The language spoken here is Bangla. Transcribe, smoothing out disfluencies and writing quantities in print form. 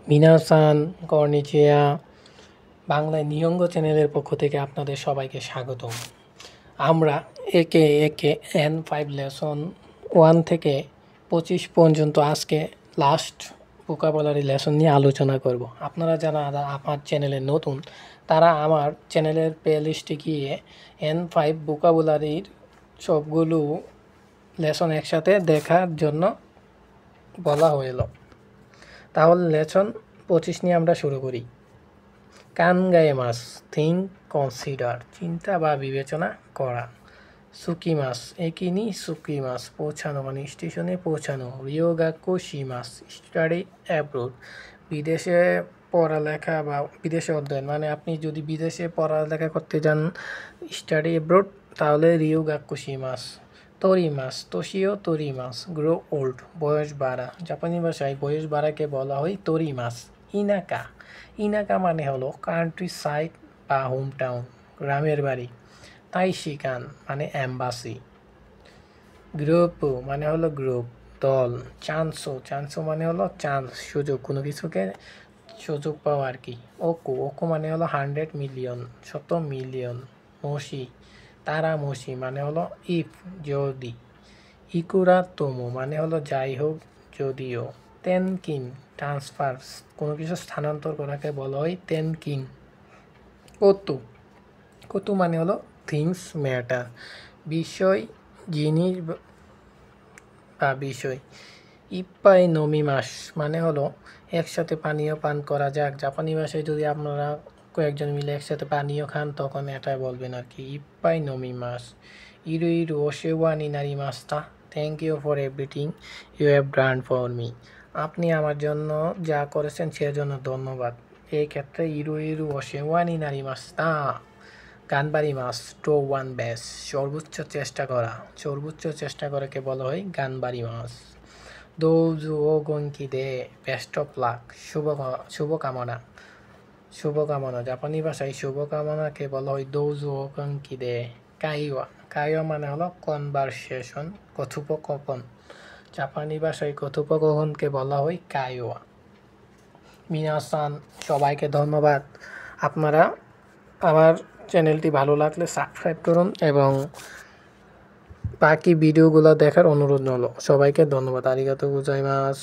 মিনাসান কর্নিচিয়া বাংলায় নিয়ঙ্গ চ্যানেলের পক্ষ থেকে আপনাদের সবাইকে স্বাগতম। আমরা একে একে N5 লেসন 1 থেকে 25 পর্যন্ত আজকে লাস্ট ভোকাবুলারি লেসন নিয়ে আলোচনা করব। আপনারা যারা আমার চ্যানেলে নতুন তারা আমার চ্যানেলের প্লেলিস্টে গিয়ে N5 ভোকাবুলারির সবগুলো লেসন একসাথে দেখার জন্য বলা হলো। তাহলে লেসন 25 নিয়ে আমরা শুরু করি। কানগাইমাস থিঙ্ক কনসিডার চিন্তা বা বিবেচনা করা। সুকিমাস একিনি সুকিমাস পৌঁছানো মানে স্টেশনে পৌঁছানো। রিওগাক্কো শিমাস স্টাডি অ্যাব্রোড বিদেশে পড়ালেখা বা বিদেশে অধ্যয়ন মানে আপনি যদি বিদেশে পড়ালেখা করতে যান স্টাডি অ্যাব্রোড তাহলে রিওগাক্কো শিমাস। তোরিমাস তোশিও তোরিমাস গ্রো ওল্ড বয়স বাড়া জাপানি ভাষায় বয়স বাড়াকে বলা হয় তোরিমাস। ইনাকা ইনাকা মানে হলো কান্ট্রি সাইড বা হোম টাউন গ্রামের বাড়ি। তাইশিকান মানে অ্যাম্বাসি। গ্রুপ মানে হলো গ্রুপ দল। চান্সো চান্সো মানে হলো চান্স সুযোগ কোনো কিছুকে সুযোগ পাওয়া আর কি। ওকু ওকু মানে হলো 100 মিলিয়ন 100 মিলিয়ন। মসি তারামসি মানে হলো ইফ যদি। ইকুরা তোমো মানে হলো যাই হোক যদিও। তেনকিন ট্রান্সফার কোনো কিছু স্থানান্তর করাকে বলা হয় তেনকিন। কতু কতু মানে হলো থিংস ম্যাটার বিষয় জিনিস বা বিষয়। ইপ্পাই নমিমাস মানে হলো একসাথে পানীয় পান করা যাক। জাপানি ভাষায় যদি আপনারা কয়েকজন মিলে একসাথে পানীয় খান তখন এটা বলবেন আর কি ইপ্পাই নমিমাস। ইরু ইরু ওশেওয়া নিনারি মাস্তা thank you for everything you have done for me আপনি আমার জন্য যা করেছেন সেজন্য ধন্যবাদ। এই ক্ষেত্রে ইরু ইরু ওশেওয়া নিনারি মাস্তা। গানবারি মাস টো ওয়ান বেস সর্বোচ্চ চেষ্টা করা সর্বোচ্চ চেষ্টা করাকে বলা হয় গানবারি মাস। দৌজু ও গঙ্কি দে বেস্ট অফ লাক শুভকামনা শুভকামনা জাপানি ভাষায় শুভকামনাকে বলা হয় দৌজু ও গঙ্কি দে। কাইওয়া কাইওয়া মানে হলো কনভারসেশন কথোপকথন জাপানি ভাষায় কথোপকথনকে বলা হয় কাইওয়া। মিনাসান সবাইকে ধন্যবাদ। আপনারা আমার চ্যানেলটি ভালো লাগলে সাবস্ক্রাইব করুন এবং বাকি ভিডিওগুলো দেখার অনুরোধ হলো। সবাইকে ধন্যবাদ। আরিগাতো গোজাইমাস।